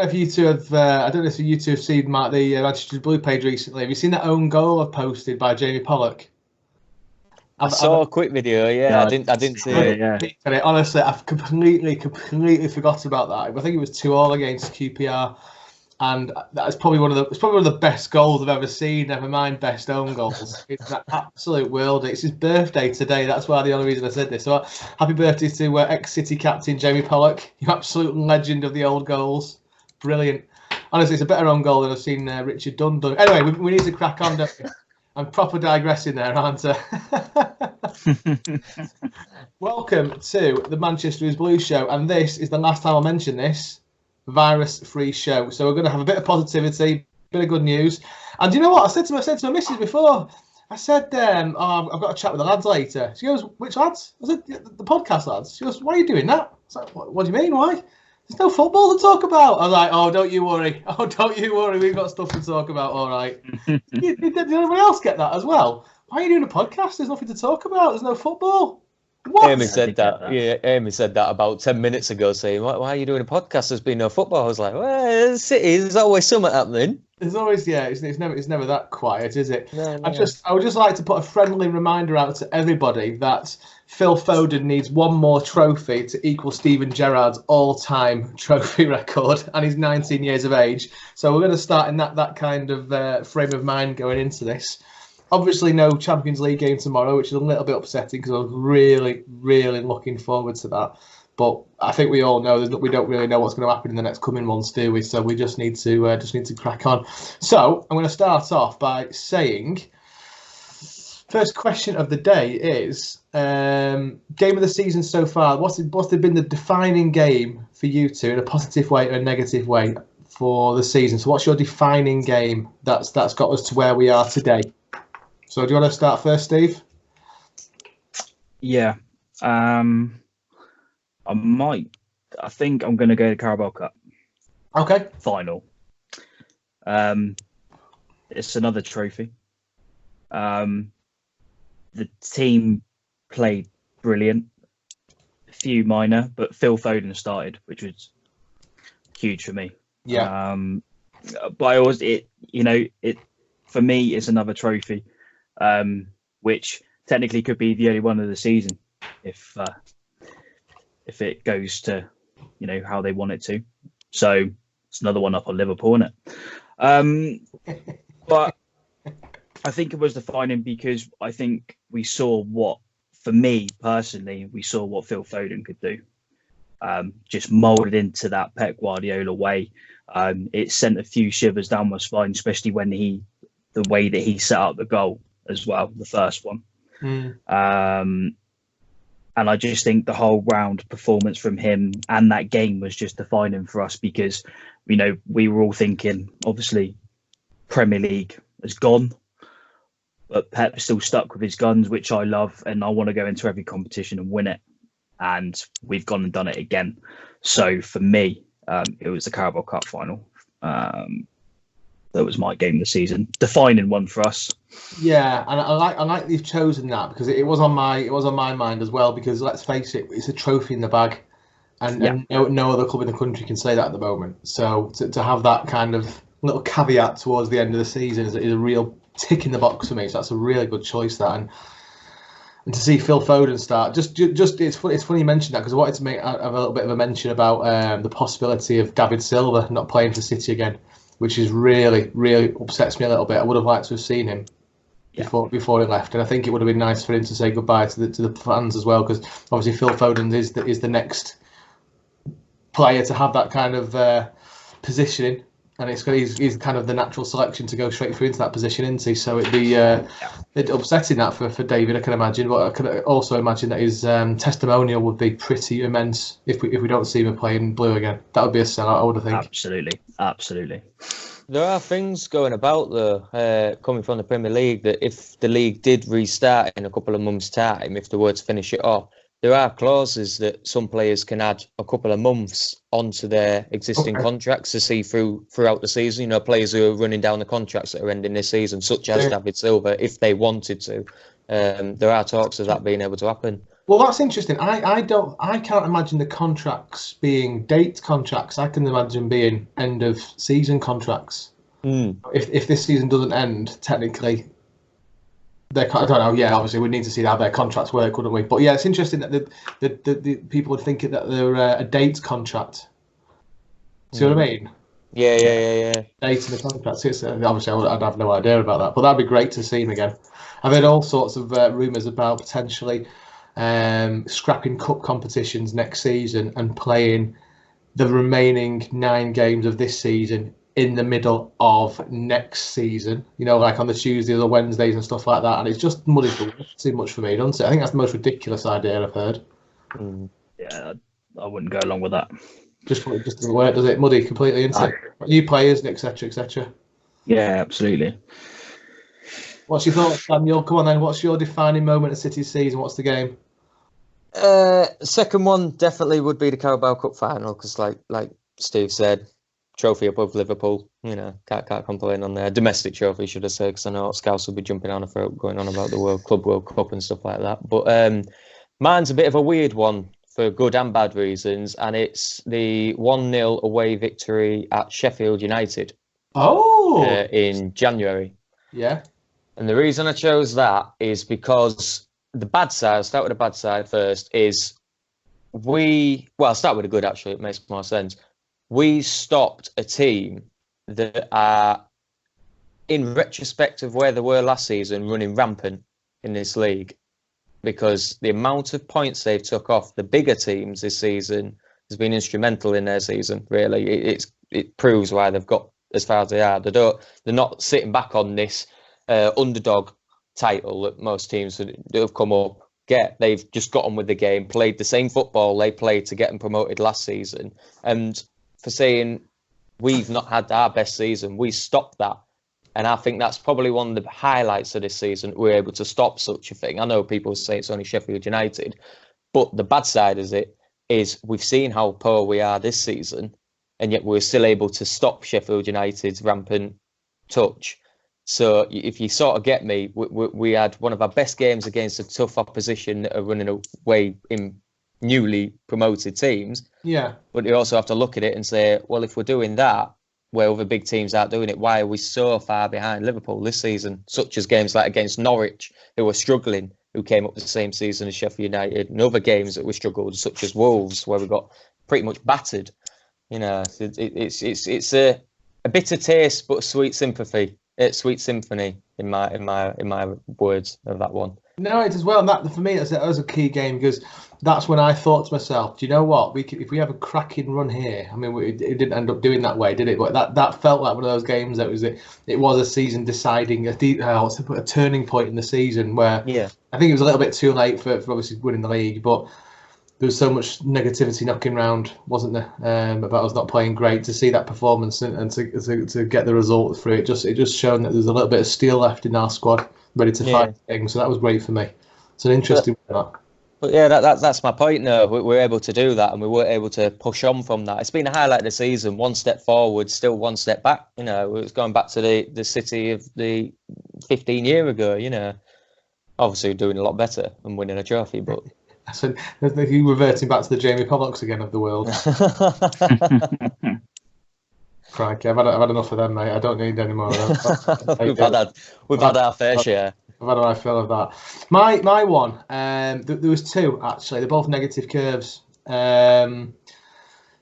if you two have. I don't know if you two have seen the Manchester Blue page recently. Have you seen that own goal I've posted by Jamie Pollock? I saw a quick video. Yeah, I didn't see it. Yeah. Honestly, I've completely forgot about that. I think it was 2-2 against QPR, and that's probably one of the best goals I've ever seen. Never mind best own goals. It's an absolute world. It's his birthday today. That's why the only reason I said this. So happy birthday to ex-City captain Jamie Pollock, you absolute legend of the old goals. Brilliant. Honestly, it's a better own goal than I've seen Richard Dunn done. Anyway, we need to crack on. Don't we? I'm proper digressing there, aren't I? Welcome to the Manchester is Blue show, and this is the last time I'll mention this virus-free show. So we're going to have a bit of positivity, bit of good news. And do you know what? I said to my missus before, I said, I've got a chat with the lads later. She goes, which lads? I said, the podcast lads. She goes, why are you doing that? I was like, what do you mean? Why? There's no football to talk about. I was like, oh, don't you worry. We've got stuff to talk about, all right. Did anyone else get that as well? Why are you doing a podcast? There's nothing to talk about. There's no football. What? Amy said that. Yeah, Amy said that about 10 minutes ago, saying, why are you doing a podcast? There's been no football. I was like, well, City, there's always something happening. There's always, it's never that quiet, is it? No. I would just like to put a friendly reminder out to everybody that Phil Foden needs one more trophy to equal Steven Gerrard's all-time trophy record, and he's 19 years of age. So we're going to start in that kind of frame of mind going into this. Obviously, no Champions League game tomorrow, which is a little bit upsetting because I was really, really looking forward to that. But I think we all know we don't really know what's going to happen in the next coming months, do we? So we just need to crack on. So I'm going to start off by saying, first question of the day is game of the season so far. What's been the defining game for you two in a positive way or a negative way for the season? So what's your defining game that's got us to where we are today? So do you want to start first, Steve? Yeah. I think I'm going to go to Carabao Cup. Okay. Final. It's another trophy. The team played brilliant. A few minor, but Phil Foden started, which was huge for me. Yeah. But for me, it's another trophy, which technically could be the only one of the season if it goes to, how they want it to. So it's another one up on Liverpool, isn't it? But I think it was defining because I think we saw what Phil Foden could do. Just moulded into that Pep Guardiola way. It sent a few shivers down my spine, especially when the way that he set up the goal as well, the first one. And I just think the whole round performance from him and that game was just defining for us because, we were all thinking, obviously, Premier League has gone, but Pep still stuck with his guns, which I love, and I want to go into every competition and win it. And we've gone and done it again. So for me, it was the Carabao Cup final. That was my game of the season, defining one for us. Yeah, and I like you've chosen that because it was on my mind as well. Because let's face it, it's a trophy in the bag, and no other club in the country can say that at the moment. So to have that kind of little caveat towards the end of the season is a real tick in the box for me. So that's a really good choice. That and to see Phil Foden start, just it's funny you mentioned that because I wanted to make a little bit of a mention about the possibility of David Silva not playing for City again, which is really, really upsets me a little bit. I would have liked to have seen him before he left, and I think it would have been nice for him to say goodbye to the fans as well, because obviously Phil Foden is the next player to have that kind of positioning, and he's kind of the natural selection to go straight through into that position, isn't he? So it'd be upsetting that for David, I can imagine, but I can also imagine that his testimonial would be pretty immense if we don't see him playing blue again. That would be a sellout, I would think. Absolutely. There are things going about though, coming from the Premier League, that if the league did restart in a couple of months' time, if they were to finish it off, there are clauses that some players can add a couple of months onto their existing contracts to see throughout the season. Players who are running down the contracts that are ending this season, such as David Silva, if they wanted to. There are talks of that being able to happen. Well, that's interesting. I can't imagine the contracts being date contracts. I can imagine being end of season contracts. If this season doesn't end, technically, I don't know. Yeah, obviously we need to see how their contracts work, wouldn't we? But yeah, it's interesting that the people would think that they're a date contract. See what I mean? Yeah. Date in the contract. Obviously, I'd have no idea about that, but that'd be great to see him again. I've heard all sorts of rumours about potentially scrapping cup competitions next season and playing the remaining 9 games of this season in the middle of next season, like on the Tuesdays or Wednesdays and stuff like that. And it's just muddies the water too much for me, doesn't it? I think that's the most ridiculous idea I've heard. Yeah, I wouldn't go along with that. Just doesn't work, does it? Muddy completely, isn't it? New players, etc., etc. Yeah, absolutely. What's your thoughts, Daniel? Come on then. What's your defining moment of City's season? What's the game? Second one definitely would be the Carabao Cup final because, like Steve said, trophy above Liverpool. Can't complain on there. Domestic trophy, should I say? Because I know Scouse will be jumping on a throat going on about the World Cup and stuff like that. But mine's a bit of a weird one for good and bad reasons, and it's the 1-0 away victory at Sheffield United. In January. Yeah. And the reason I chose that is because the bad side, I'll start with the bad side first, is I'll start with the good actually, it makes more sense. We stopped a team that are, in retrospect of where they were last season, running rampant in this league. Because the amount of points they've took off the bigger teams this season has been instrumental in their season, really. It proves why they've got as far as they are. They're not sitting back on this underdog title that most teams that have come up get. They've just got on with the game, played the same football they played to get them promoted last season. And for saying we've not had our best season, we stopped that. And I think that's probably one of the highlights of this season. We're able to stop such a thing. I know people say it's only Sheffield United, but the bad side of it is we've seen how poor we are this season, and yet we're still able to stop Sheffield United's rampant touch. So if you sort of get me, we had one of our best games against a tough opposition that are running away in newly promoted teams. Yeah. But you also have to look at it and say, well, if we're doing that, where other big teams aren't doing it, why are we so far behind Liverpool this season? Such as games like against Norwich, who were struggling, who came up the same season as Sheffield United, and other games that we struggled, such as Wolves, where we got pretty much battered. It's a bitter taste, but a sweet sympathy. It's sweet symphony in my words of that one. No, it as well. And that for me, that was a key game because that's when I thought to myself, do you know what? If we have a cracking run here, I mean, it didn't end up doing that way, did it? But that felt like one of those games that it was a season deciding, a turning point in the season where I think it was a little bit too late for obviously winning the league, but there was so much negativity knocking around, wasn't there, about us not playing great. To see that performance and to get the result through it, just shown that there's a little bit of steel left in our squad, ready to fight things. So that was great for me. It's an interesting one. But yeah, that's my point. No, we're able to do that, and we were able to push on from that. It's been a highlight of the season. One step forward, still one step back. It's going back to the City of the 15 year ago. Obviously doing a lot better and winning a trophy, but. So you reverting back to the Jamie Pollocks again of the world. Crikey, I've had enough of them, mate. I don't need any more of them. We've had our fair share. I've had my fill of that. My one, there was two actually. They're both negative curves. So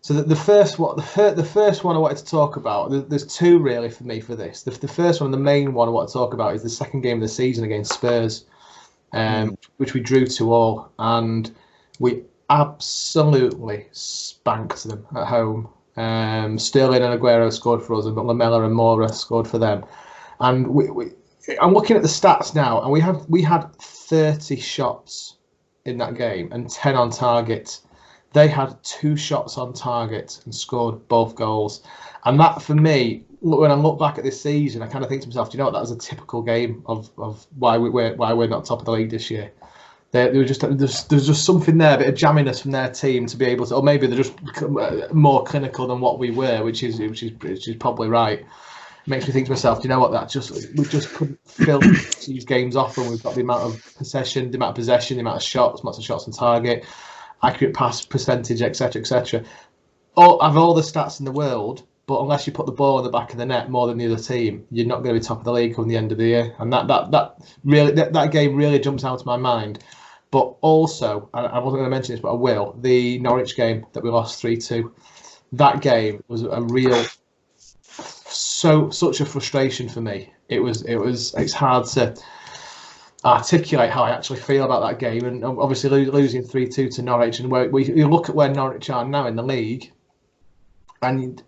the first one I wanted to talk about. There's two really for me for this. The first one, the main one I want to talk about, is the second game of the season against Spurs. Which we drew 2-2, and we absolutely spanked them at home. Sterling and Aguero scored for us, but Lamela and Moura scored for them. And I'm looking at the stats now, and we had 30 shots in that game and 10 on target. They had 2 shots on target and scored both goals. And that, for me, when I look back at this season, I kind of think to myself, do you know what? That was a typical game of why we're not top of the league this year. There's just something there, a bit of jamminess from their team to be able to, or maybe they're just more clinical than what we were, which is probably right. makes me think to myself, do you know what? We just couldn't fill these games off when we've got the amount of possession, the amount of possession, the amount of shots, lots of shots on target, accurate pass percentage, etc., etc. Have all the stats in the world, but unless you put the ball in the back of the net more than the other team, you're not going to be top of the league come the end of the year. And that game really jumps out of my mind. But also, and I wasn't going to mention this, but I will. The Norwich game that we lost 3-2. That game was a real, such a frustration for me. It's hard to articulate how I actually feel about that game, and obviously losing 3-2 to Norwich, and you look at where Norwich are now in the league, and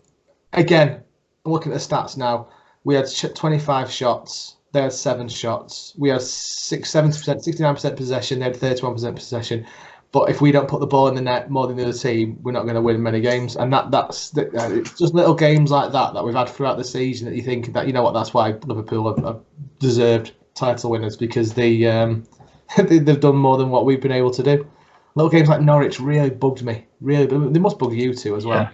again, looking at the stats now, we had 25 shots, they had 7 shots, we had 69% possession, they had 31% possession. But if we don't put the ball in the net more than the other team, we're not going to win many games. And it's just little games like that we've had throughout the season that you think that, you know what, that's why Liverpool are deserved title winners, because they've done more than what we've been able to do. Little games like Norwich really bugged me. Really, they must bug you too as well.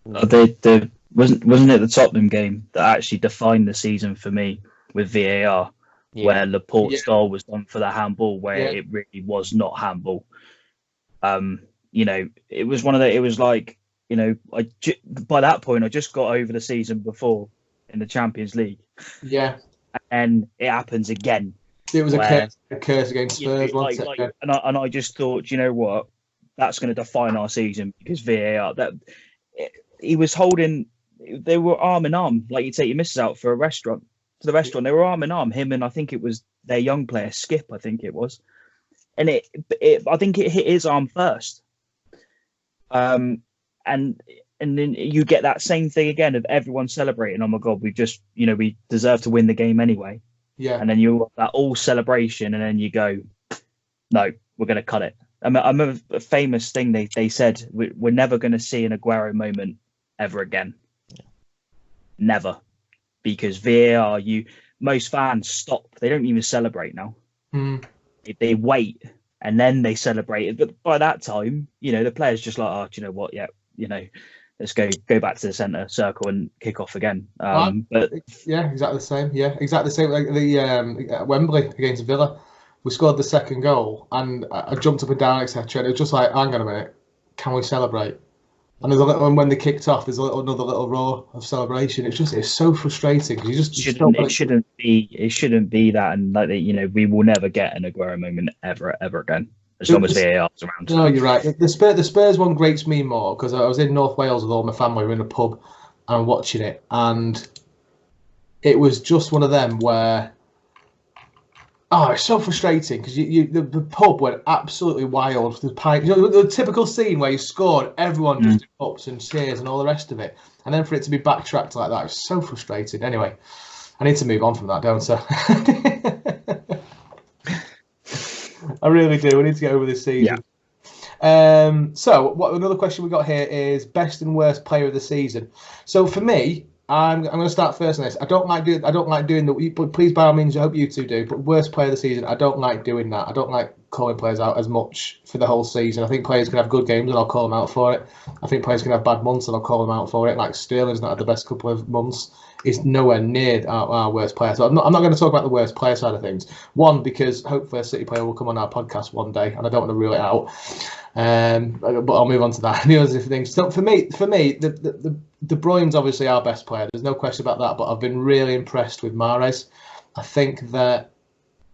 Yeah. Wasn't it the Tottenham game that actually defined the season for me with VAR, where Laporte's goal was done for the handball, where it really was not handball. It was one of the. It was like, by that point I just got over the season before in the Champions League. Yeah, and it happens again. It was a curse against Spurs, wasn't it? And I just thought, you know what, that's going to define our season, because VAR. He was holding. They were arm in arm, like you take your missus out for a restaurant. To the restaurant, they were arm in arm. Him and I think it was their young player Skip. I think it was. And I think it hit his arm first. And then you get that same thing again of everyone celebrating. Oh my God, we deserve to win the game anyway. Yeah. And then you have that all celebration, and then you go, no, we're going to cut it. I remember a famous thing they said, we're never going to see an Aguero moment ever again. Yeah. Never. Because VAR, most fans stop. They don't even celebrate now. They wait and then they celebrate it. But by that time, the player's just like, oh, do you know what? Yeah, let's go back to the centre circle and kick off again. But yeah, exactly the same. Yeah, exactly the same. Like the Wembley against Villa, we scored the second goal, and I jumped up and down, etc. And it was just like, hang on a minute, can we celebrate? And when they kicked off, there's another little roar of celebration. It's so frustrating, because it shouldn't be that, and we will never get an Aguero moment ever again, as long as VAR is around. No, you're right. The Spurs one grates me more, because I was in North Wales with all my family. We were in a pub and watching it, and it was just one of them where, it's so frustrating, because the pub went absolutely wild. The typical scene where you scored, everyone just ups and cheers and all the rest of it, and then for it to be backtracked like that, it was so frustrating. Anyway, I need to move on from that, don't I? I really do. We need to get over this season. Yeah. So, another question we got here is best and worst player of the season. So for me, I'm going to start first on this. I don't like doing the. But please, by all means, I hope you two do. But worst player of the season, I don't like doing that. I don't like calling players out as much for the whole season. I think players can have good games and I'll call them out for it. I think players can have bad months and I'll call them out for it. Like Sterling's not had the best couple of months. He's nowhere near our worst player. So I'm not going to talk about the worst player side of things. One, because hopefully a City player will come on our podcast one day, and I don't want to rule it out. But I'll move on to that. The other things. So for me, the De Bruyne's obviously our best player. There's no question about that. But I've been really impressed with Mahrez. I think that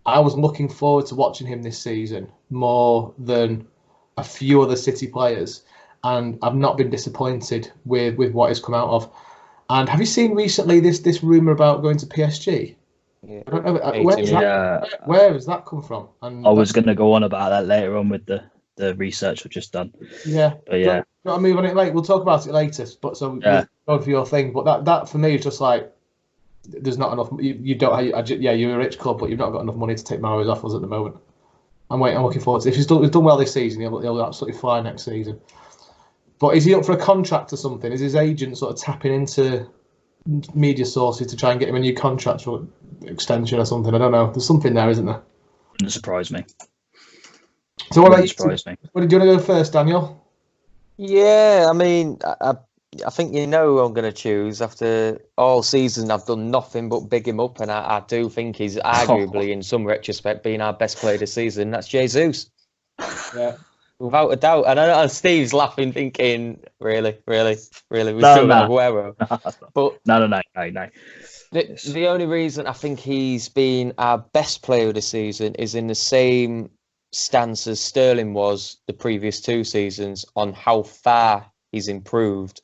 I was looking forward to watching him this season more than a few other City players, and I've not been disappointed with what he's come out of. And have you seen recently this rumor about going to PSG? Yeah. I don't know. Where has that come from? And I was going to go on about that later on with the research I've just done. Yeah. But yeah. I'll move on it later. We'll talk about it later. But so go for your thing. But that for me is just like, there's not enough. You don't. You're a rich club, but you've not got enough money to take Mahrez off us at the moment. I'm looking forward to it. If he's done well this season, he'll absolutely fly next season. But is he up for a contract or something? Is his agent sort of tapping into media sources to try and get him a new contract for extension or something? I don't know. There's something there, isn't there? Wouldn't surprise me. So what about you? What did you want to go first, Daniel? Yeah, I mean, I think you know who I'm going to choose. After all season, I've done nothing but big him up, and I do think he's arguably, in some retrospect, being our best player this season. That's Jesus. Yeah. Without a doubt. And I know Steve's laughing, thinking, really? We still got Aguero. But No. The only reason I think he's been our best player of the season is in the same stance as Sterling was the previous 2 seasons on how far he's improved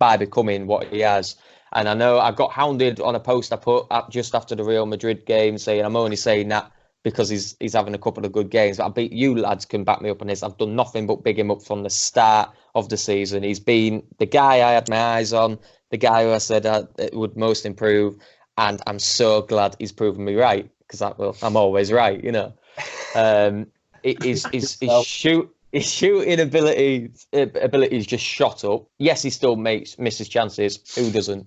by becoming what he has. And I know I got hounded on a post I put up just after the Real Madrid game saying I'm only saying that because he's having a couple of good games. But I bet you lads can back me up on this. I've done nothing but big him up from the start of the season. He's been the guy I had my eyes on, the guy who I said would most improve. And I'm so glad he's proven me right, because I'm always right, you know. His shooting abilities just shot up. Yes, he still misses chances. Who doesn't?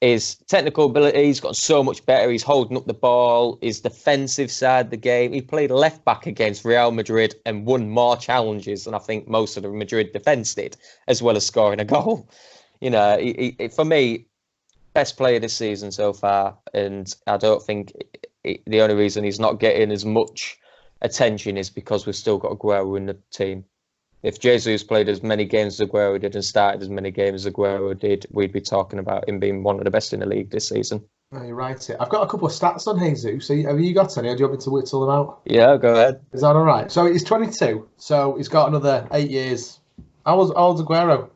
His technical ability, he's got so much better. He's holding up the ball. His defensive side of the game. He played left back against Real Madrid and won more challenges than I think most of the Madrid defence did, as well as scoring a goal. You know, for me, best player this season so far. And I don't think the only reason he's not getting as much attention is because we've still got Aguero in the team. If Jesus played as many games as Aguero did and started as many games as Aguero did, we'd be talking about him being one of the best in the league this season. No, you're right. I've got a couple of stats on Jesus. Have you got any? Or do you want me to whittle them out? Yeah, go ahead. Is that all right? So he's 22. So he's got another 8 years. How old's Aguero?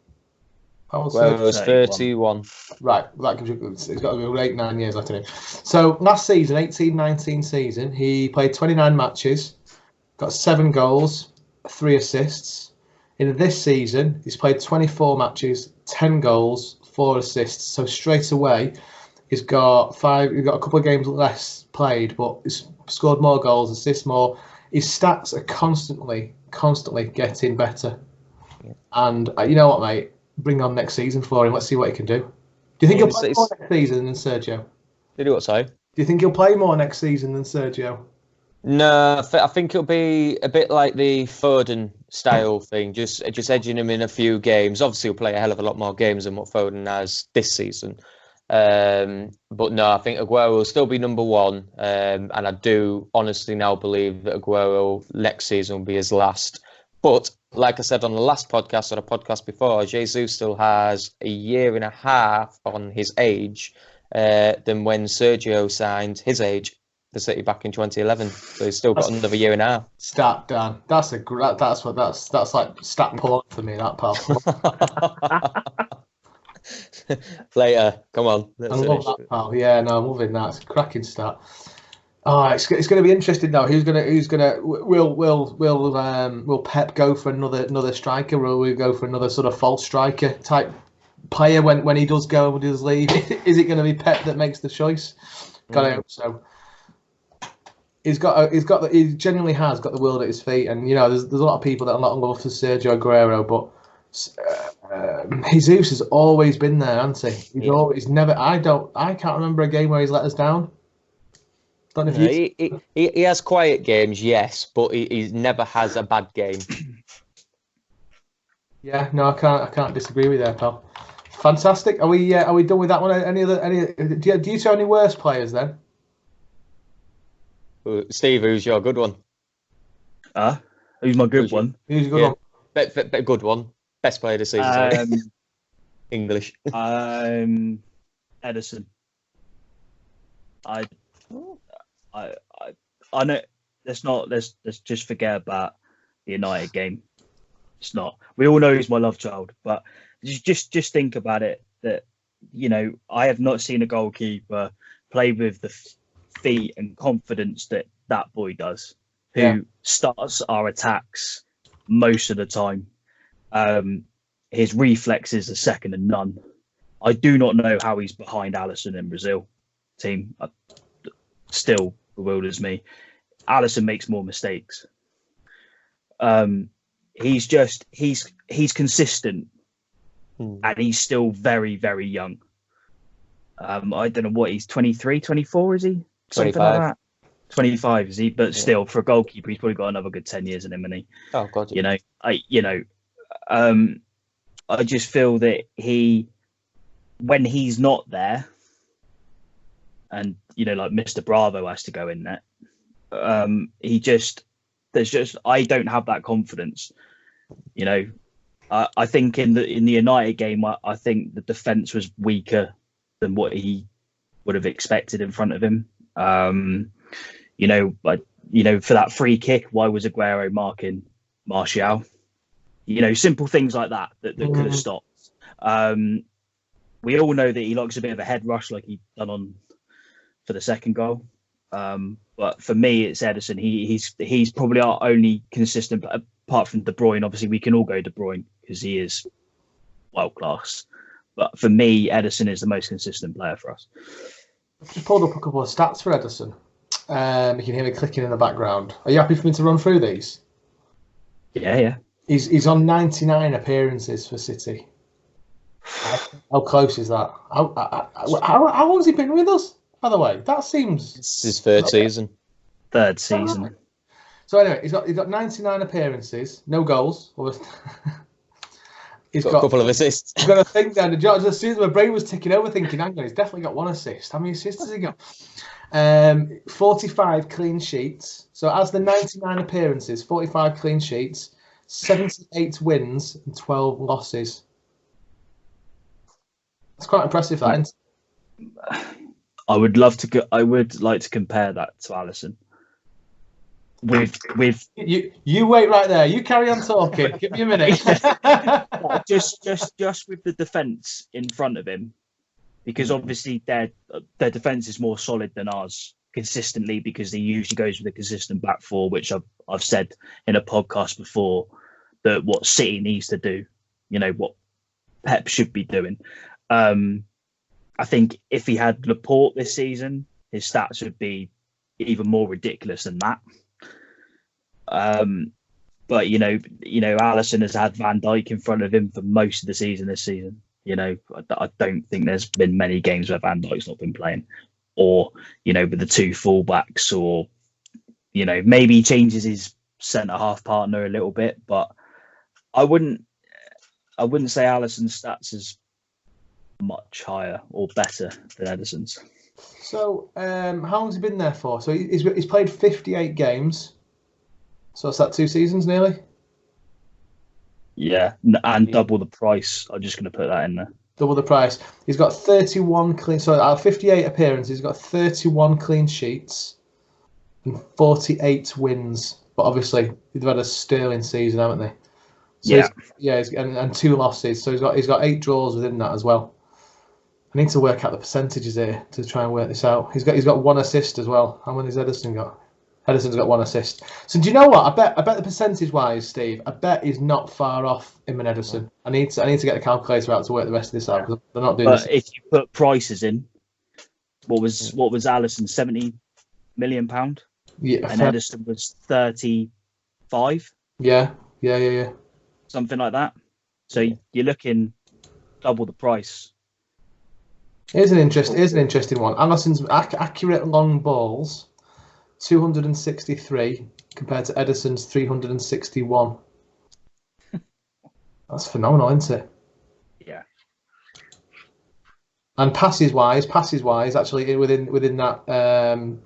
Aguero's 31. Right. That gives you. He's got 8-9 years left in him. So last season, 18-19 season, he played 29 matches, got 7 goals, 3 assists. In this season, he's played 24 matches, 10 goals, 4 assists. So straight away, he's got 5. He's got a couple of games less played, but he's scored more goals, assists more. His stats are constantly getting better. Yeah. And you know what, mate? Bring on next season for him. Let's see what he can do. Do you think he'll play more next season than Sergio? Did he what, sorry? Do you think he'll play more next season than Sergio? No, I think it'll be a bit like the Foden style thing, just edging him in a few games. Obviously, he'll play a hell of a lot more games than what Foden has this season. But no, I think Aguero will still be number 1. And I do honestly now believe that Aguero next season will be his last. But like I said on the last podcast or the podcast before, Jesus still has a year and a half on his age than when Sergio signed his age for City back in 2011. So he's still got another year and a half. Stat, Dan. That's like stat porn for me, that pal. Later, come on. I love that, pal. Yeah, no, I'm loving that. It's a cracking stat. Oh, it's going to be interesting now. Will Pep go for another striker, or will we go for another sort of false striker type player when he does go and when he does leave? Is it going to be Pep that makes the choice? Gotta hope so. He genuinely has got the world at his feet, and you know there's a lot of people that are not in love for Sergio Aguero, but Jesus has always been there, hasn't he? He's never. I can't remember a game where he's let us down. He has quiet games, yes, but he never has a bad game. Yeah, no, I can't disagree with that, pal. Fantastic. Are we done with that one? Do you two have any worse players then? Steve, who's your good one? Who's my good one? Who's your good one? Good one. Best player this season. English. Edison. I know. Let's just forget about the United game. It's not. We all know he's my love child, but just think about it. That I have not seen a goalkeeper play with the feet and confidence that boy does, who starts our attacks most of the time. His reflexes are second to none. I do not know how he's behind Alisson in Brazil team. Still bewilders me. Alisson makes more mistakes. He's consistent, and he's still very, very young. I don't know what he's 23, 24, is he? 25. Like that. 25, is he? But still, for a goalkeeper, he's probably got another good 10 years in him, hasn't he? Oh God. Yeah. I just feel that when he's not there, and like Mr. Bravo has to go in there, I don't have that confidence. I think in the United game, I think the defense was weaker than what he would have expected in front of him. For that free kick, why was Aguero marking Martial? Simple things like that could have stopped. We all know that he likes a bit of a head rush, like he done for the second goal. But for me, it's Ederson. He's probably our only consistent, apart from De Bruyne. Obviously, we can all go De Bruyne because he is world class. But for me, Ederson is the most consistent player for us. I've just pulled up a couple of stats for Ederson. You can hear me clicking in the background. Are you happy for me to run through these? Yeah. He's on 99 appearances for City. How close is that? How long has he been with us? By the way, that seems... It's his third season. Third season. So anyway, he's got 99 appearances, no goals. He's got a couple of assists. He's got a thing down. As soon as my brain was ticking over, thinking, hang on, he's definitely got one assist. How many assists has he got? 45 clean sheets. So as the 99 appearances, 45 clean sheets, 78 wins and 12 losses. That's quite impressive, that, isn't it? I would like to compare that to Alisson. With you wait right there. You carry on talking. Give me a minute. just with the defense in front of him, because obviously their defense is more solid than ours consistently, because he usually goes with a consistent back four, which I've said in a podcast before that what City needs to do, what Pep should be doing. I think if he had Laporte this season, his stats would be even more ridiculous than that. But Alisson has had Van Dijk in front of him for most of the season this season. I don't think there's been many games where Van Dijk's not been playing, or with the two fullbacks, or maybe he changes his centre half partner a little bit, but I wouldn't say Alisson's stats is much higher or better than Ederson's. So how long's he been there for? So he's played 58 games. So what's that, 2 seasons nearly? Yeah, and double the price. I'm just going to put that in there. Double the price. He's got 31 clean. So out of 58 appearances, he's got 31 clean sheets and 48 wins. But obviously, they've had a sterling season, haven't they? So and 2 losses. So he's got 8 draws within that as well. I need to work out the percentages here to try and work this out. He's got 1 assist as well. How many has Ederson got? Ederson's got 1 assist. So do you know what? I bet the percentage-wise, Steve, I bet he's not far off him and Ederson. I need to get the calculator out to work the rest of this out, because they're not doing this. But if you put prices in, what was Alisson, £70 million? Yeah, and Ederson was 35. Yeah. Something like that. So you're looking double the price. Here's an interesting one. Alisson's accurate long balls, 263 compared to Ederson's 361. That's phenomenal, isn't it? Yeah. And passes wise, actually within that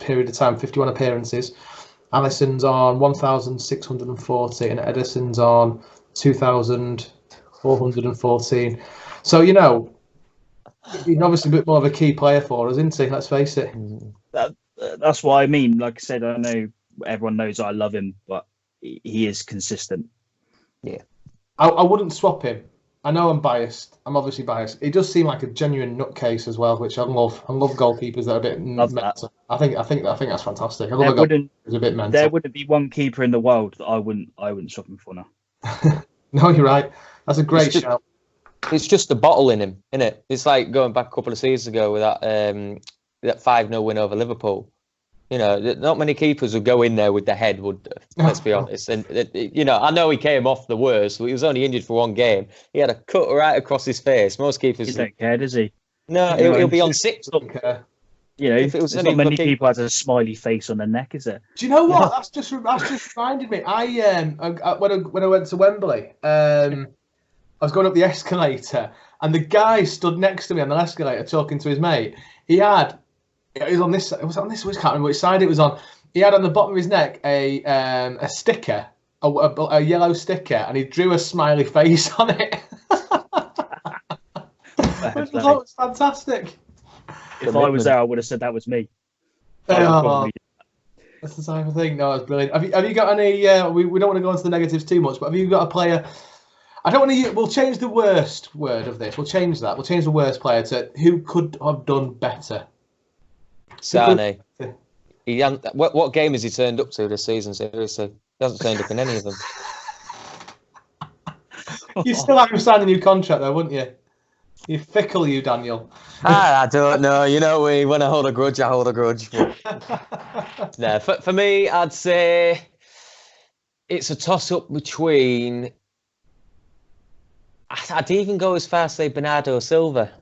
period of time, 51 appearances, Alisson's on 1,640 and Ederson's on 2,414. So he's obviously a bit more of a key player for us, isn't he? Let's face it. That's what I mean. Like I said, I know everyone knows I love him, but he is consistent. Yeah. I wouldn't swap him. I know I'm biased. I'm obviously biased. He does seem like a genuine nutcase as well, which I love. I love goalkeepers that are a bit mental. I think that's fantastic. I love a bit mental. There wouldn't be one keeper in the world that I wouldn't swap him for now. No, you're right. That's a great shout. It's just the bottle in him, isn't it? It's like going back a couple of seasons ago with that 5-0 win over Liverpool. Not many keepers would go in there with the head, would they? Let's be honest. And I know he came off the worst, but he was only injured for 1 game. He had a cut right across his face. Most keepers he don't care, does he? No, he'll be on 6. If it was not many people has a smiley face on their neck, is it? Do you know what? That's just reminded me. I when I went to Wembley, I I was going up the escalator, and the guy stood next to me on the escalator talking to his mate. He was on this. Was it on this? I can't remember which side it was on. He had on the bottom of his neck a sticker, a yellow sticker, and he drew a smiley face on it. Which was fantastic. If I was there, I would have said that was me. That's the type of thing. No, it's brilliant. Have you got any? We don't want to go into the negatives too much, but have you got a player? I don't want to. We'll change the worst word of this. We'll change that. We'll change the worst player to who could have done better. Sane. What game has he turned up to this season? Seriously, he hasn't turned up in any of them. You still have him sign a new contract, though, wouldn't you? You fickle, you Daniel. I don't know. You know, when I hold a grudge, I hold a grudge. But... no, for me, I'd say it's a toss-up between. I'd even go as far as say Bernardo Silva.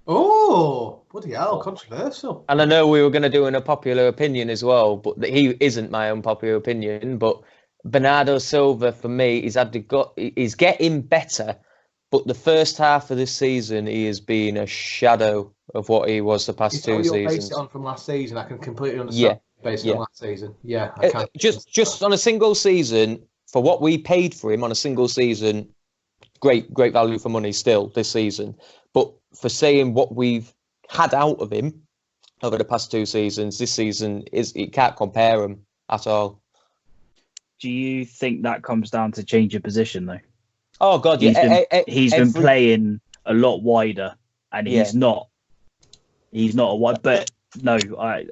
Oh, bloody hell, controversial. And I know we were going to do an unpopular opinion as well, but he isn't my unpopular opinion. But Bernardo Silva, for me, he's getting better. But the first half of this season, he has been a shadow of what he was the past 2 seasons. Based it on from last season, I can completely understand. Based on last season, I can. Just on a single season, for what we paid for him on a single season, great value for money still this season. But for saying what we've had out of him over the past 2 seasons, this season it can't compare him at all. Do you think that comes down to change of position though? Oh God, he's been playing a lot wider, and he's not a wide. But no, I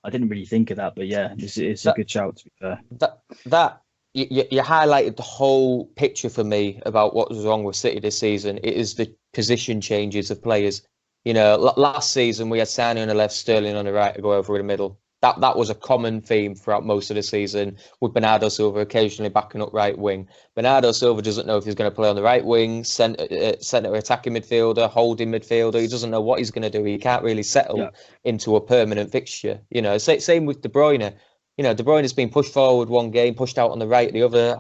didn't really think of that. But yeah, it's a good shout to be fair. That you highlighted the whole picture for me about what was wrong with City this season. It is the position changes of players. You know, last season we had Sane on the left, Sterling on the right to go over in the middle. That was a common theme throughout most of the season, with Bernardo Silva occasionally backing up right wing. Bernardo Silva doesn't know if he's going to play on the right wing, centre attacking midfielder, holding midfielder. He doesn't know what he's going to do. He can't really settle into a permanent fixture. You know, same with De Bruyne. You know, De Bruyne has been pushed forward one game, pushed out on the right the other.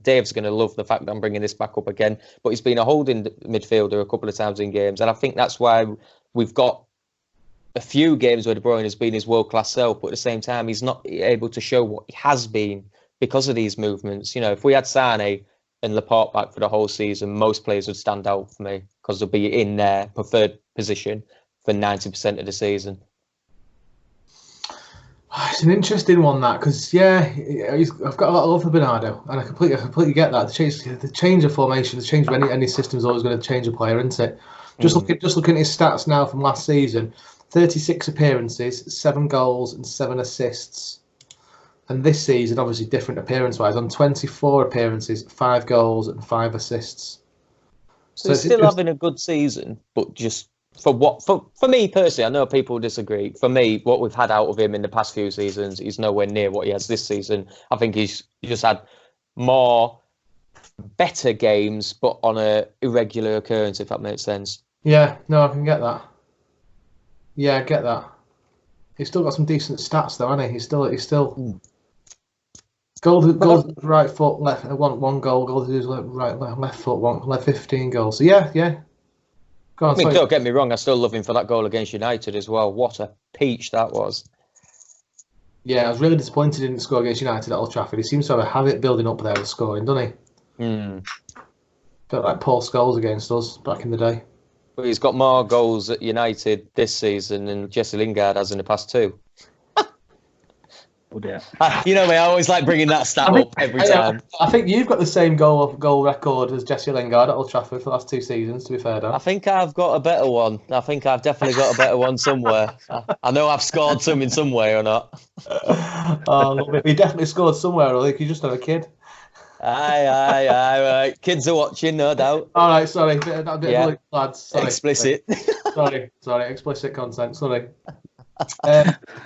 Dave's going to love the fact that I'm bringing this back up again, but he's been a holding midfielder a couple of times in games, and I think that's why we've got a few games where De Bruyne has been his world-class self, but at the same time, he's not able to show what he has been because of these movements. You know, if we had Sane and Laporte back for the whole season, most players would stand out for me because they'll be in their preferred position for 90% of the season. It's an interesting one, that, because I've got a lot of love for Bernardo, and I completely get that. The change of formation, the change of any system is always going to change a player, isn't it? Just looking at his stats now from last season. 36 appearances, 7 goals and 7 assists. And this season, obviously different appearance-wise, on 24 appearances, 5 goals and 5 assists. So he's still having a good season, but just for me personally, I know people disagree. For me, what we've had out of him in the past few seasons, he's nowhere near what he has this season. I think he's just had better games, but on a irregular occurrence, if that makes sense. Yeah, no, I can get that. Yeah, I get that. He's still got some decent stats, though, hasn't he? He's still goals right foot, left one goal. Goals his left foot, left 15 goals. So yeah. Go on, don't get me wrong. I still love him for that goal against United as well. What a peach that was. Yeah, I was really disappointed he didn't score against United at Old Trafford. He seems to have a habit building up there with scoring, doesn't he? Felt like Paul Scholes against us back in the day. But he's got more goals at United this season than Jesse Lingard has in the past 2. Oh dear. You know me, I always like bringing that stat up every time. I think you've got the same goal record as Jesse Lingard at Old Trafford for the last 2 seasons, to be fair, Dan. I think I've got a better one. I think I've definitely got a better one somewhere. I know I've scored some in some way or not. He definitely scored somewhere, or you just have a kid. Aye. Kids are watching, no doubt. All right, sorry. A bit of lads. Sorry. Explicit. Sorry. Explicit content. Sorry.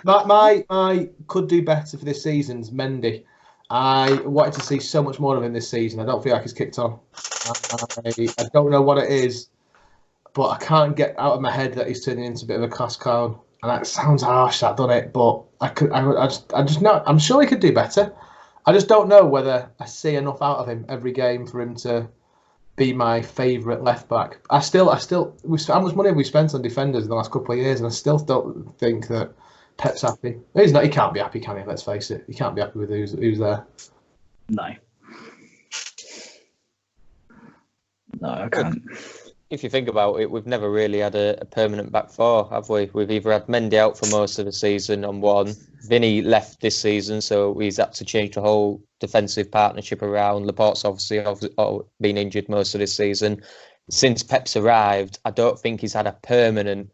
My could do better for this season's Mendy. I wanted to see so much more of him this season. I don't feel like he's kicked on. I don't know what it is, but I can't get out of my head that he's turning into a bit of a class clown. And that sounds harsh, that, doesn't it? But I'm sure he could do better. I just don't know whether I see enough out of him every game for him to be my favourite left back. How much money have we spent on defenders in the last couple of years, and I still don't think that Pep's happy. He's not. He can't be happy, can he? Let's face it. He can't be happy with who's there. No, I can't. If you think about it, we've never really had a permanent back four, have we? We've either had Mendy out for most of the season on one. Vinny left this season, so he's had to change the whole defensive partnership around. Laporte's obviously been injured most of this season. Since Pep's arrived, I don't think he's had a permanent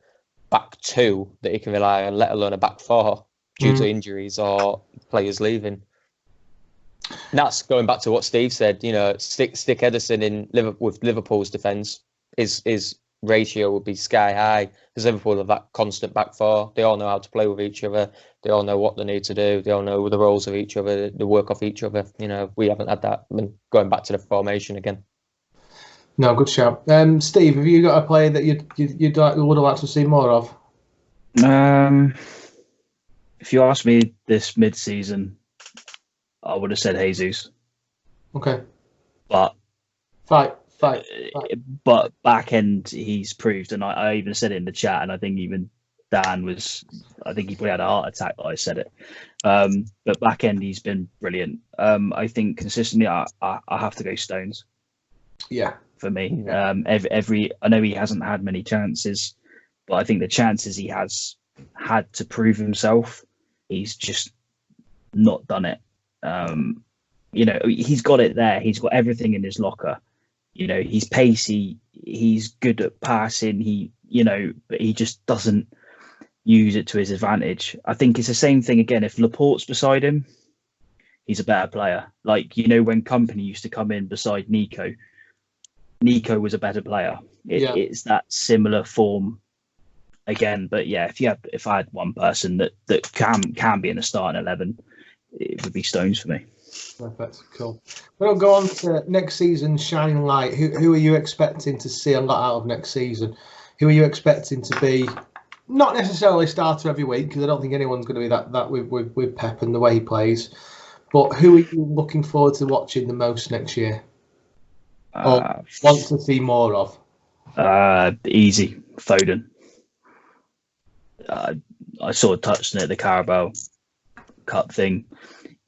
back two that he can rely on, let alone a back four, due to injuries or players leaving. And that's going back to what Steve said. You know, stick Ederson in with Liverpool's defence. His ratio would be sky high because Liverpool have that constant back four. They all know how to play with each other. They all know what they need to do. They all know the roles of each other. They work off each other. You know, we haven't had that. I mean, going back to the formation again. No, good shout. Steve, have you got a player that you would have liked to see more of? If you asked me this mid-season, I would have said Jesus. Okay. But Fight. But back end, he's proved, and I even said it in the chat, and I think even Dan I think he probably had a heart attack that I said it. But back end, he's been brilliant. I think consistently, I have to go Stones. Yeah. For me, I know he hasn't had many chances, but I think the chances he has had to prove himself, he's just not done it. You know, he's got it there. He's got everything in his locker. You know, he's pacey, he's good at passing, but he just doesn't use it to his advantage. I think it's the same thing again. If Laporte's beside him, he's a better player. Like, you know, when Company used to come in beside Nico was a better player. It's that similar form again. But yeah, if I had one person that can be in the starting 11, it would be Stones for me. Perfect, cool. We'll go on to next season's shining light. Who are you expecting to see a lot out of next season? Who are you expecting to be not necessarily starter every week, because I don't think anyone's going to be that with Pep and the way he plays. But who are you looking forward to watching the most next year? Or want to see more of? Easy, Foden. I sort of touched on it, the Carabao Cup thing.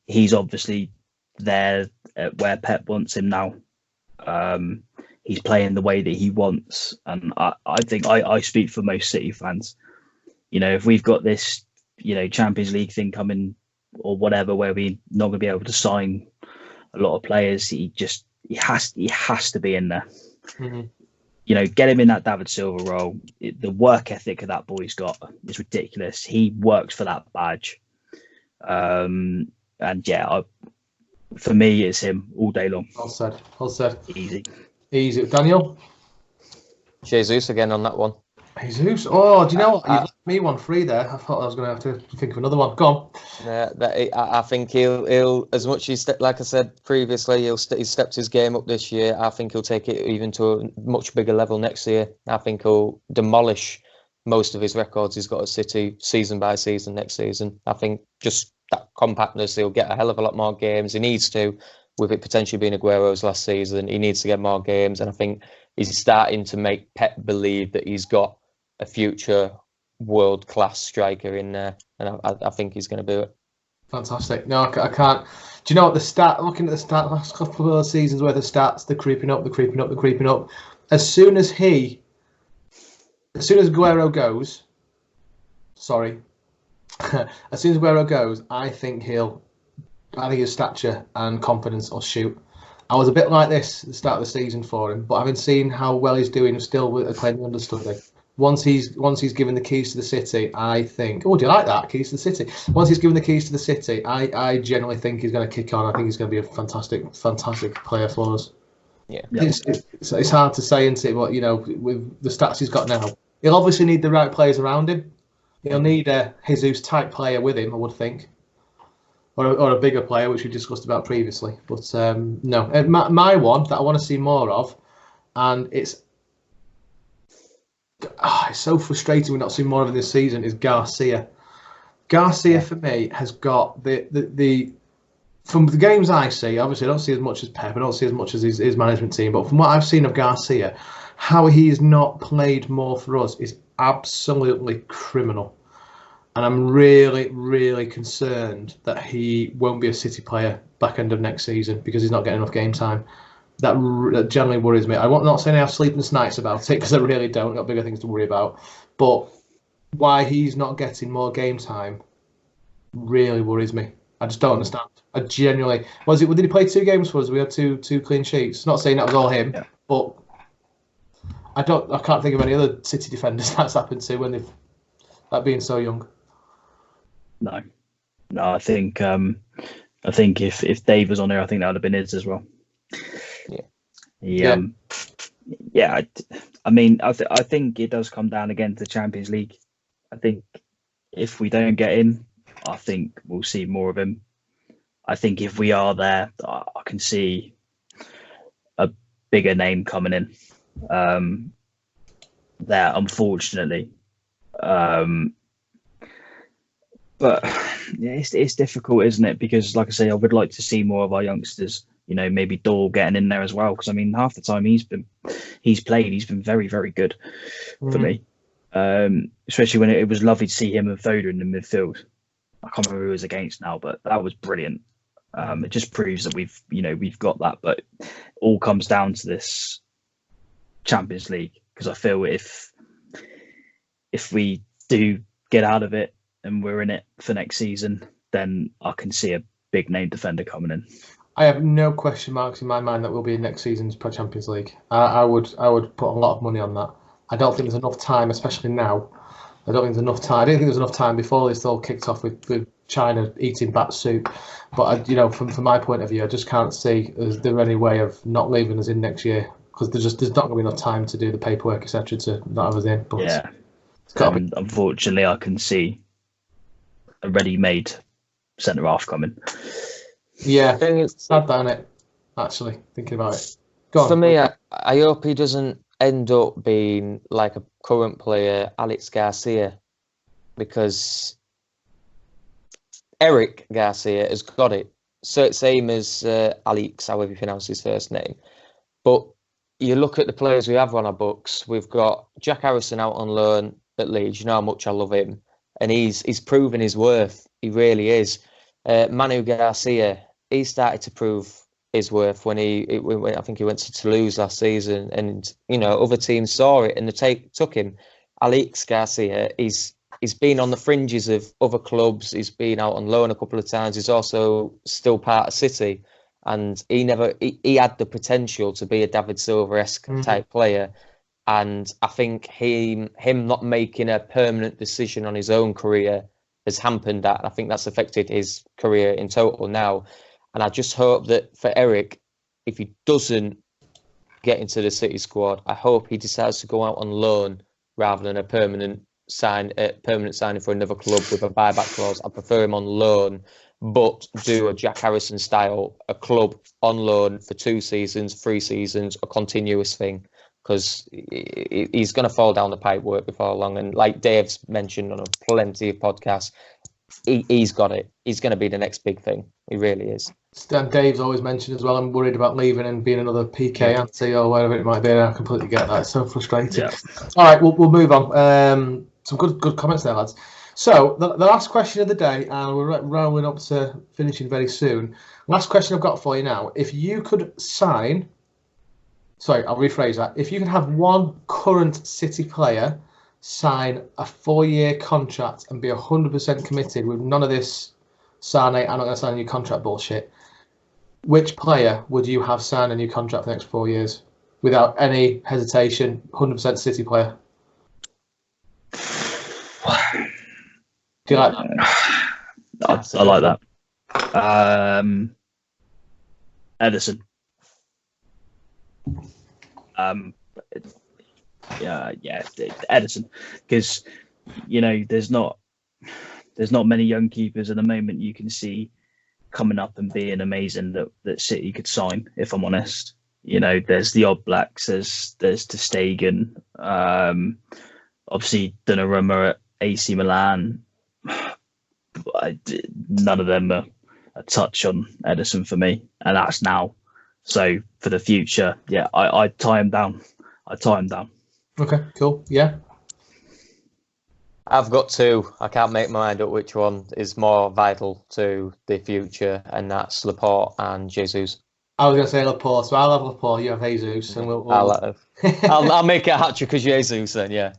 He's obviously there where Pep wants him now. He's playing the way that he wants, and I think I speak for most City fans. You know, if we've got this, Champions League thing coming or whatever, where we're not going to be able to sign a lot of players, he has to be in there. Mm-hmm. Get him in that David Silva role. The work ethic that boy's got is ridiculous. He works for that badge. And yeah, for me, it's him all day long. All said. Easy. Daniel? Jesus again on that one. Jesus. Oh, do you know what? You left me one free there. I thought I was going to have to think of another one. Go on. I think he'll as much as, like I said previously, he's stepped his game up this year. I think he'll take it even to a much bigger level next year. I think he'll demolish most of his records he's got at City season by season next season. I think just that compactness, he'll get a hell of a lot more games. He needs to, with it potentially being Aguero's last season. He needs to get more games, and I think he's starting to make Pep believe that he's got a future world-class striker in there, and I think he's going to do it. Fantastic. No, I can't. Do you know what looking at the last couple of seasons where the stats, they're creeping up. As soon as Aguero goes, I think his stature and confidence will shoot. I was a bit like this at the start of the season for him, but having seen how well he's doing, still playing understudy. Once he's given the keys to the City, I think. Oh, do you like that? Keys to the City. Once he's given the keys to the City, I generally think he's going to kick on. I think he's going to be a fantastic player for us. Yeah. It's hard to say, isn't it? But with the stats he's got now, he'll obviously need the right players around him. He'll need a Jesus type player with him, I would think, or a bigger player, which we discussed about previously. But no, my one that I want to see more of, and it's so frustrating we're not seeing more of him this season, is Garcia. Garcia for me has got the from the games I see, obviously I don't see as much as Pep, I don't see as much as his management team, but from what I've seen of Garcia, how he's not played more for us is absolutely criminal. And I'm really, really concerned that he won't be a City player back end of next season because he's not getting enough game time. That generally worries me. I'm not saying I have sleepless nights about it because I really don't. I've got bigger things to worry about. But why he's not getting more game time really worries me. I just don't understand. I genuinely did he play 2 games for us? We had two clean sheets. Not saying that was all him, but I can't think of any other City defenders that's happened to when they've that being so young. No, I think if Dave was on there, I think that would have been his as well. I mean, I think it does come down again to the Champions League. I think if we don't get in, I think we'll see more of him. I think if we are there, I can see a bigger name coming in. There, unfortunately. But it's difficult, isn't it? Because, like I say, I would like to see more of our youngsters. Maybe Doyle getting in there as well. Because I mean, half the time he's been very, very good for me. Especially when it was lovely to see him and Foden in the midfield. I can't remember who he was against now, but that was brilliant. It just proves that we've got that. But it all comes down to this Champions League, because I feel if we do get out of it and we're in it for next season, then I can see a big name defender coming in. I have no question marks in my mind that we'll be in next season's Champions League. I would put a lot of money on that. I don't think there's enough time, especially now. I don't think there's enough time. I didn't think there was enough time before this all kicked off with China eating bat soup. But from my point of view, I just can't see is there any way of not leaving us in next year, because there's not going to be enough time to do the paperwork, etc., to not have us in. But yeah, unfortunately, I can see a ready-made centre half coming. Yeah, it's sad, isn't it? Actually, thinking about it. Go on. For me, I hope he doesn't end up being like a current player, Alex Garcia, because Eric Garcia has got it. So same as Alex, however you pronounce his first name. But you look at the players we have on our books. We've got Jack Harrison out on loan at Leeds. You know how much I love him, and he's proven his worth. He really is. Manu Garcia, he started to prove his worth when I think he went to Toulouse last season, and other teams saw it and they took him. Alex Garcia, he's been on the fringes of other clubs. He's been out on loan a couple of times. He's also still part of City, and he had the potential to be a David Silva-esque type player. And I think him not making a permanent decision on his own career has hampered that. I think that's affected his career in total now. And I just hope that for Eric, if he doesn't get into the City squad, I hope he decides to go out on loan rather than a permanent signing for another club with a buyback clause. I prefer him on loan, but do a Jack Harrison style, a club on loan for 2 seasons, 3 seasons, a continuous thing, because he's going to fall down the pipe work before long. And like Dave's mentioned on plenty of podcasts, he's got it. He's going to be the next big thing. He really is. And Dave's always mentioned as well, I'm worried about leaving and being another PK anti or whatever it might be. I completely get that. It's so frustrating. Yeah. All right, we'll move on. Some good comments there, lads. So the last question of the day, and we're rolling up to finishing very soon. Last question I've got for you now. If you could sign... Sorry, I'll rephrase that. If you could have one current City player sign a 4-year contract and be 100% committed with none of this Sane, I'm not going to sign a new contract bullshit, which player would you have sign a new contract for the next 4 years without any hesitation? 100% City player. Do you like that? I like that. Edison. Edison, because there's not many young keepers at the moment you can see coming up and being amazing that City could sign. If I'm honest, there's the Odd Blacks, there's Ter Stegen, obviously Donnarumma at AC Milan. None of them are touch on Edison for me, and that's now. So for the future, yeah, I tie him down. Okay, cool. Yeah. I've got two. I can't make my mind up which one is more vital to the future, and that's Laporte and Jesus. I was going to say Laporte, so I'll have Laporte, you have Jesus, and I'll make it a hat-trick of Jesus then, yeah.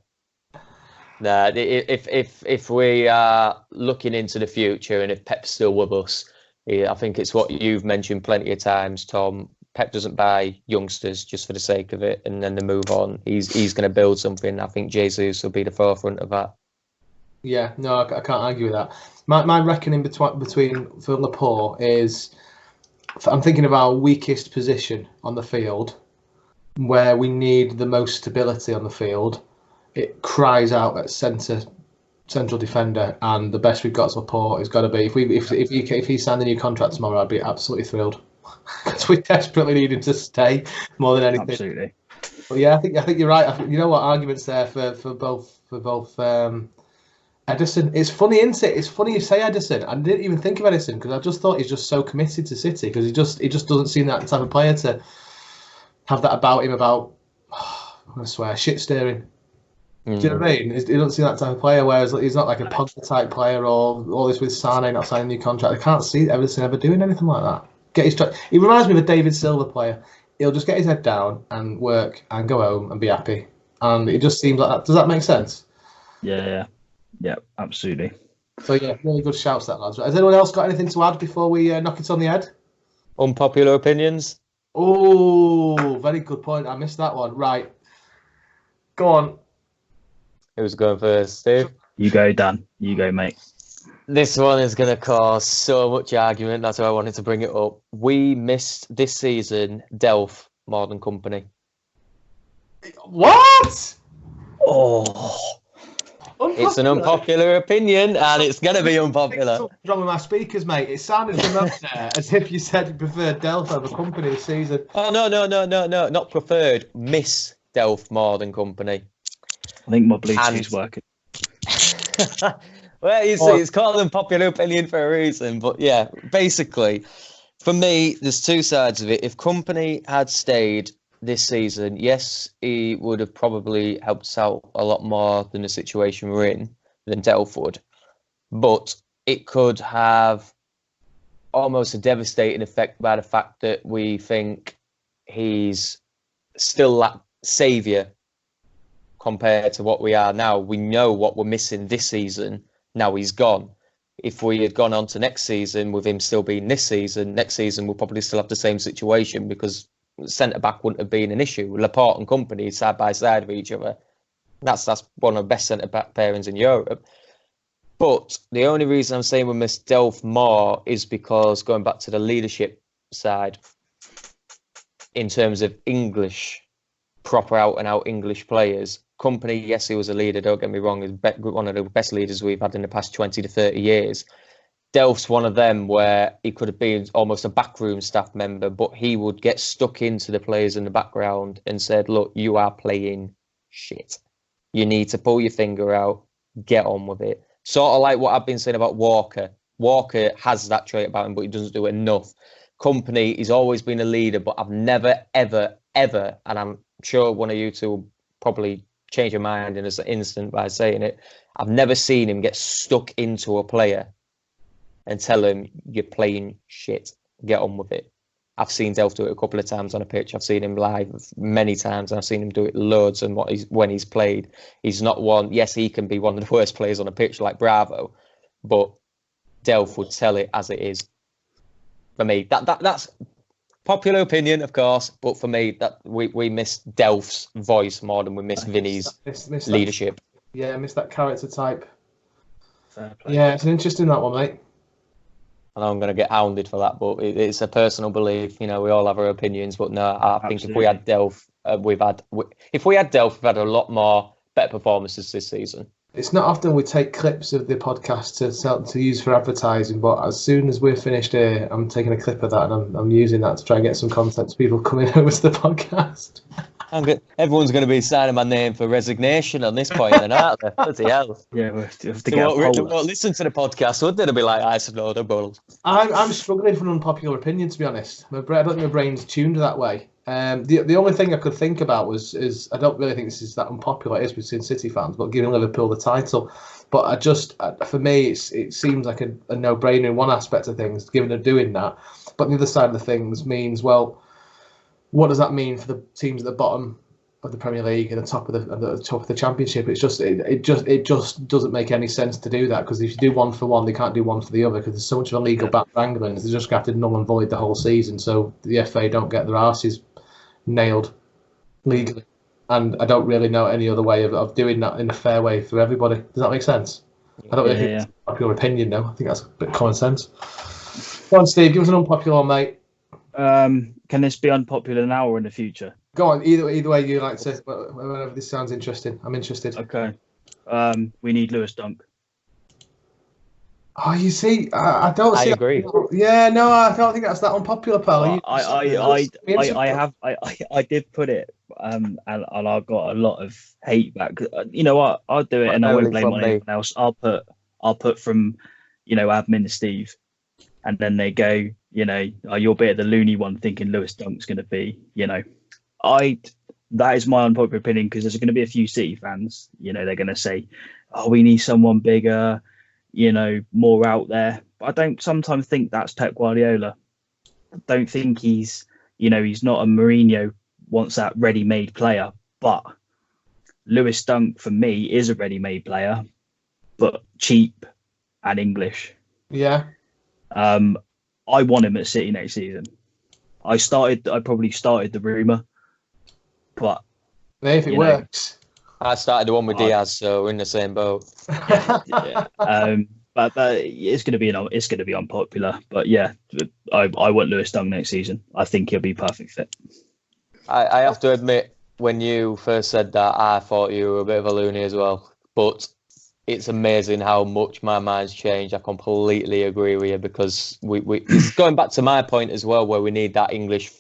Nah, if we are looking into the future and if Pep's still with us, I think it's what you've mentioned plenty of times, Tom. Pep doesn't buy youngsters just for the sake of it and then they move on. He's going to build something. I think Jesus will be the forefront of that. Yeah, no, I can't argue with that. My reckoning between for Laporte is, I'm thinking of our weakest position on the field, where we need the most stability on the field. It cries out at central defender, and the best we've got is Laporte. It's got to be. If he signed a new contract tomorrow, I'd be absolutely thrilled because we desperately need him to stay more than anything. Absolutely. But yeah, I think you're right. You know what, arguments there for both. Edison. It's funny, isn't it? It's funny you say Edison. I didn't even think of Edison because I just thought he's just so committed to City because he just doesn't seem that type of player to have that about him. I swear, shit steering. Do you know what I mean? He doesn't seem that type of player. Whereas he's not like a Pogba type player or all this with Sane not signing a new contract. I can't see Edison ever doing anything like that. He reminds me of a David Silva player. He'll just get his head down and work and go home and be happy. And it just seems like that. Does that make sense? Yeah, absolutely. So yeah, really good shouts that, lads. Has anyone else got anything to add before we knock it on the head? Unpopular opinions? Oh, very good point. I missed that one. Right. Go on. Who's going first, Steve? You go, Dan. You go, mate. This one is going to cause so much argument. That's why I wanted to bring it up. We missed this season Delph more than Company. What? Oh. Unpopular. It's an unpopular opinion, and it's going to be unpopular. Something's wrong with my speakers, mate. It sounded the most there as if you said you preferred Delph over Company this season. Oh, no, not preferred. Miss Delph more than Company. I think my Bluetooth's working. Well, it's called unpopular opinion for a reason, but yeah, basically, for me, there's two sides of it. If Company had stayed this season, yes, he would have probably helped us out a lot more than the situation we're in than Delph would. But it could have almost a devastating effect by the fact that we think he's still that saviour compared to what we are now. We know what we're missing this season. Now he's gone. If we had gone on to next season with him still being this season, next season we'll probably still have the same situation because centre-back wouldn't have been an issue. Laporte and Company side by side of each other. That's one of the best centre-back pairings in Europe. But the only reason I'm saying we miss Delph more is because going back to the leadership side, in terms of English, proper out-and-out English players, Company, yes, he was a leader, don't get me wrong, he's one of the best leaders we've had in the past 20 to 30 years. Delph's one of them where he could have been almost a backroom staff member, but he would get stuck into the players in the background and said, look, you are playing shit. You need to pull your finger out, get on with it. Sort of like what I've been saying about Walker. Walker has that trait about him, but he doesn't do it enough. Company, he's always been a leader, but I've never, ever, and I'm sure one of you two will probably change your mind in an instant by saying it, I've never seen him get stuck into a player and tell him you're playing shit, get on with it. I've seen Delph do it a couple of times on a pitch. I've seen him live many times, and I've seen him do it loads. And when he's played, he's not one. Yes, he can be one of the worst players on a pitch like Bravo, but Delph would tell it as it is. For me, that's popular opinion, of course, but for me, that we miss Delph's voice more than we miss Vinny's leadership. Yeah, I miss that character type. Yeah, it's an interesting that one, mate. I know I'm going to get hounded for that, but it's a personal belief. You know, we all have our opinions, but no, I think if we had Delph, we've had a lot more better performances this season. It's not often we take clips of the podcast to use for advertising, but as soon as we're finished here, I'm taking a clip of that and I'm using that to try and get some content to people coming over to the podcast. Everyone's going to be signing my name for resignation on this point, then, aren't they? Bloody hell. Yeah, we have to They get a won't, poll. they won't listen to the podcast, would they? They'll be like, I said no, they're bold. I'm struggling for an unpopular opinion, to be honest. I don't think my brain's tuned that way. The only thing I could think about is I don't really think this is that unpopular. It is between City fans, but giving Liverpool the title. But for me, it seems like a no-brainer in one aspect of things, given they're doing that. But the other side of the things means, well, what does that mean for the teams at the bottom of the Premier League and the top of the Championship? It just doesn't make any sense to do that, because if you do one for one, they can't do one for the other, because there's so much of a legal bangling. They just have to null and void the whole season, so the FA don't get their arses nailed legally. And I don't really know any other way of doing that in a fair way for everybody. Does that make sense? I don't really think it's a popular opinion, though. I think that's a bit common sense. Go on, Steve, give us an unpopular one, mate. Can this be unpopular now or in the future? Go on, either way you like to. Whenever this sounds interesting, I'm interested. Okay. We need Lewis Dunk. Oh, you see, I don't see. I agree. Yeah, no, I don't think that's that unpopular, pal. I did put it, and I got a lot of hate back. You know what? I'll do it, and I won't blame on anyone else. I'll put from, admin Steve, and then they go, you're a bit of the loony one, thinking Lewis Dunk's going to be, that is my unpopular opinion, because there's going to be a few City fans, they're going to say, oh, we need someone bigger, more out there. But I don't sometimes think that's Pep Guardiola. I don't think he's not a Mourinho, wants that ready-made player. But Lewis Dunk, for me, is a ready-made player, but cheap and English. Yeah. I want him at City next season. I probably started the rumour, but if it works. I started the one with Diaz, so we're in the same boat. Yeah. But it's going to be unpopular. But yeah, I want Lewis Dunk next season. I think he'll be perfect fit. I have to admit, when you first said that, I thought you were a bit of a loony as well. But it's amazing how much my mind's changed. I completely agree with you, because it's going back to my point as well, where we need that English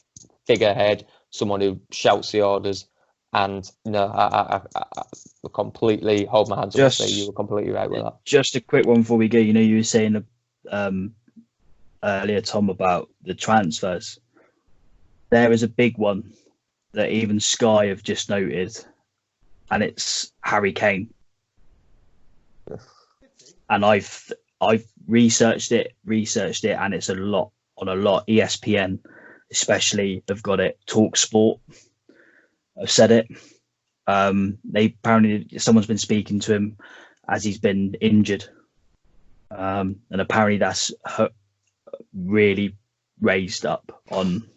figurehead, someone who shouts the orders. And I completely hold my hands up and say you were completely right with that. Just a quick one before we go. You were saying earlier, Tom, about the transfers. There is a big one that even Sky have just noted, and it's Harry Kane. And I've researched it, and it's a lot. ESPN, especially, have got it. Talk Sport have said it. They apparently, someone's been speaking to him as he's been injured, and apparently that's really raised up on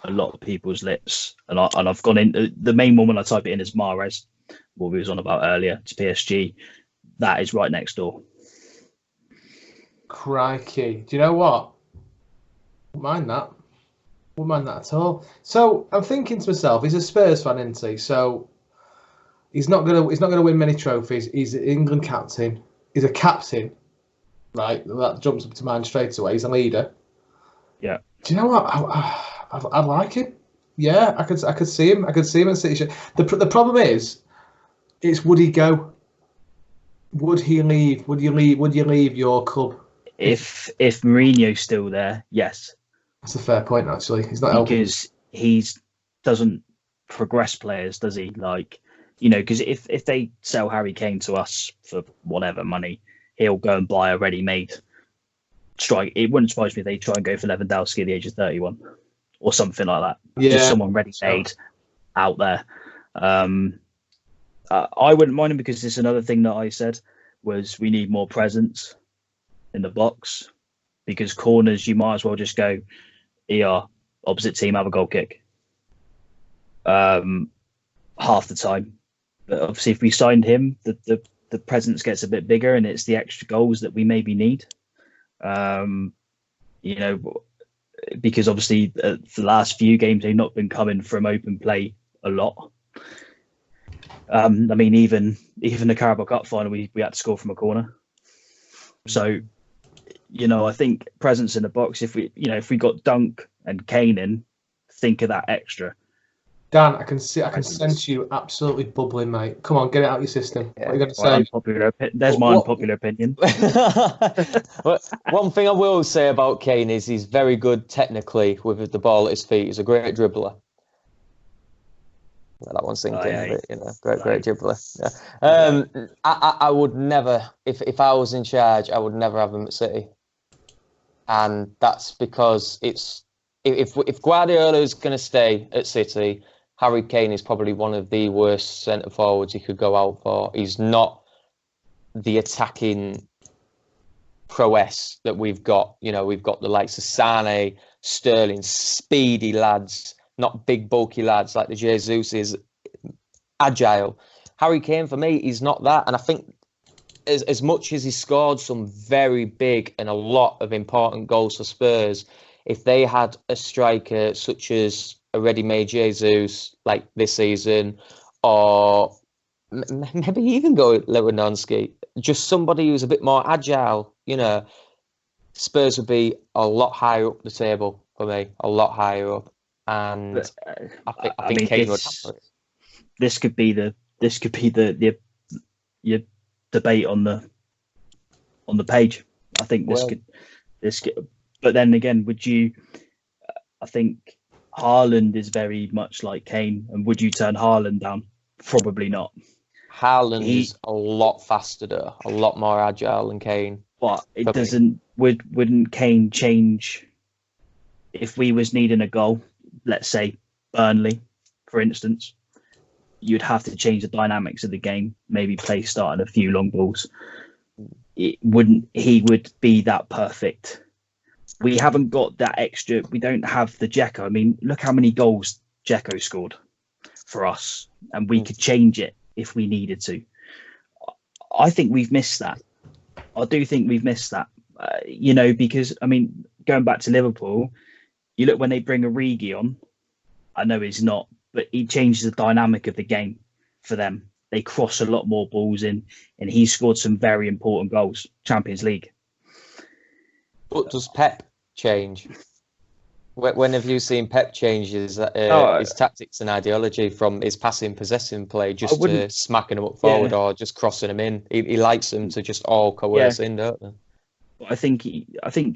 a lot of people's lips. And I've gone in. The main one when I type it in is Mahrez, what we was on about earlier, to PSG. That is right next door. Crikey! Do you know what? Wouldn't mind that at all. So I'm thinking to myself, he's a Spurs fan, isn't he? So he's not gonna win many trophies. He's an England captain. He's a captain, right? That jumps up to mind straight away. He's a leader. Yeah. Do you know what? I like him. Yeah, I could see him. I could see him in City. The problem is, it's would he go? Would he leave? Would you leave your club? If Mourinho's still there, yes. That's a fair point, actually. He's not helping. Because he doesn't progress players, does he? Because if they sell Harry Kane to us for whatever money, he'll go and buy a ready-made strike. It wouldn't surprise me if they try and go for Lewandowski at the age of 31 or something like that. Yeah. Just someone ready-made out there. I wouldn't mind him, because it's another thing that I said was we need more presence in the box, because corners, you might as well just go, opposite team, have a goal kick. Half the time. But obviously, if we signed him, the presence gets a bit bigger, and it's the extra goals that we maybe need. Because obviously the last few games, they've not been coming from open play a lot. Even the Carabao Cup final, we had to score from a corner. So, I think presence in the box. If we got Dunk and Kane in, think of that extra. Dan, I can sense you absolutely bubbling, mate. Come on, get it out of your system. What are you going to say? There's my unpopular opinion. One thing I will say about Kane is he's very good technically with the ball at his feet. He's a great dribbler. That one's sinking a bit, great dribbler. Yeah. I would never, if I was in charge, I would never have him at City, and that's because if Guardiola is going to stay at City, Harry Kane is probably one of the worst centre forwards he could go out for. He's not the attacking prowess that we've got. We've got the likes of Sané, Sterling, speedy lads, not big bulky lads like the Jesus is. Agile. Harry Kane, for me, he's not that. And I think as much as he scored some very big and a lot of important goals for Spurs, if they had a striker such as a ready-made Jesus like this season, or maybe even go Lewandowski, just somebody who's a bit more agile, Spurs would be a lot higher up the table for me, a lot higher up. And I think Kane would have it. This could be your debate on the page. I think this could. But then again, I think Haaland is very much like Kane, and would you turn Haaland down? Probably not. Haaland is a lot faster, though, a lot more agile than Kane. But it doesn't. Wouldn't Kane change if we was needing a goal? Let's say Burnley, for instance. You'd have to change the dynamics of the game. Maybe play starting a few long balls. He would be that perfect. We haven't got that extra. We don't have the Dzeko. I mean, look how many goals Dzeko scored for us, and we could change it if we needed to. I think we've missed that. I do think we've missed that. Because I mean, going back to Liverpool, you look when they bring Origi on. I know he's not, but he changes the dynamic of the game for them. They cross a lot more balls in, and he scored some very important goals. Champions League. But does Pep change? When have you seen Pep change his tactics and ideology from his passing, possessing play just to smacking them up forward or just crossing them in? He likes them to just all coerce in, don't they? I think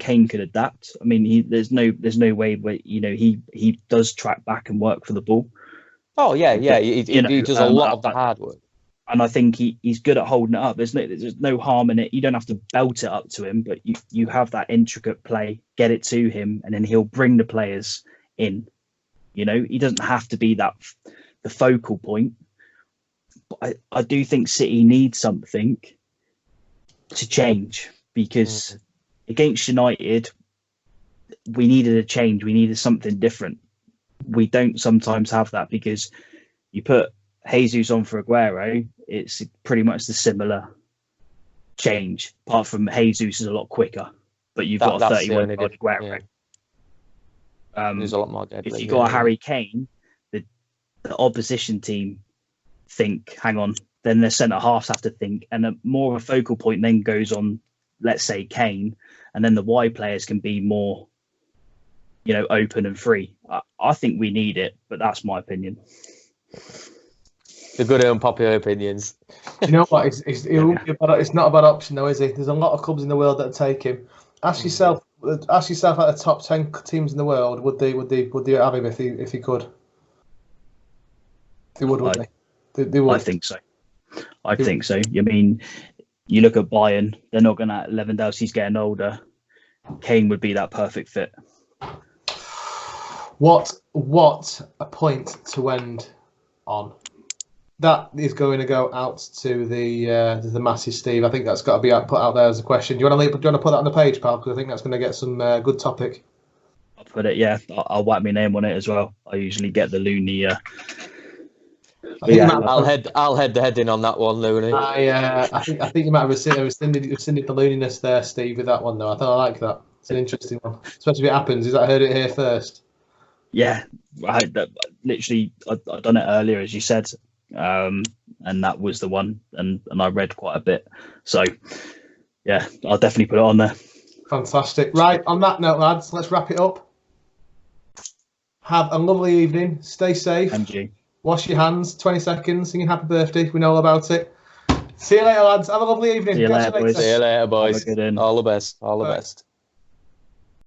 Kane could adapt. I mean, there's no way where he does track back and work for the ball. Oh yeah. He does a lot of the hard work. And I think he's good at holding it up. There's no harm in it. You don't have to belt it up to him, but you have that intricate play, get it to him, and then he'll bring the players in. He doesn't have to be the focal point. But I do think City needs something to change, because against United, we needed a change. We needed something different. We don't sometimes have that, because you put Jesus on for Aguero, it's pretty much the similar change, apart from Jesus is a lot quicker, but you've got a 31-year-old Aguero. Yeah. There's a lot more deadly. If you've got a Harry Kane, the opposition team think, hang on, then their centre-halves have to think, and more of a focal point then goes on, let's say, Kane, and then the wide players can be more, open and free. I think we need it, but that's my opinion. The good unpopular opinions. Do you know what? It's not a bad option, though, is it? There's a lot of clubs in the world that take him. Ask yourself at the top 10 teams in the world, would they have him if he could? They would, wouldn't they? They would. I think so. I mean, you look at Bayern; they're not going to. Lewandowski's getting older. Kane would be that perfect fit. What a point to end on. That is going to go out to the masses, Steve. I think that's got to be put out there as a question. Do you want to put that on the page, pal? Because I think that's going to get some good topic. I'll put it. Yeah, I'll whack my name on it as well. I usually get the Looney. I'll head the heading on that one, Looney. I think you might have rescinded the looniness there, Steve, with that one though. I like that. It's an interesting one, especially if it happens. Is that I heard it here first? Yeah, I done it earlier, as you said. And that was the one, and I read quite a bit, so yeah, I'll definitely put it on there. Fantastic. Right, on that note, lads, let's wrap it up. Have a lovely evening. Stay safe. And you. Wash your hands. 20 seconds. Singing happy birthday. We know all about it. See you later, lads. Have a lovely evening. See you later, boys. See you later, Have a boys. good one. All the best. All the Bye. best.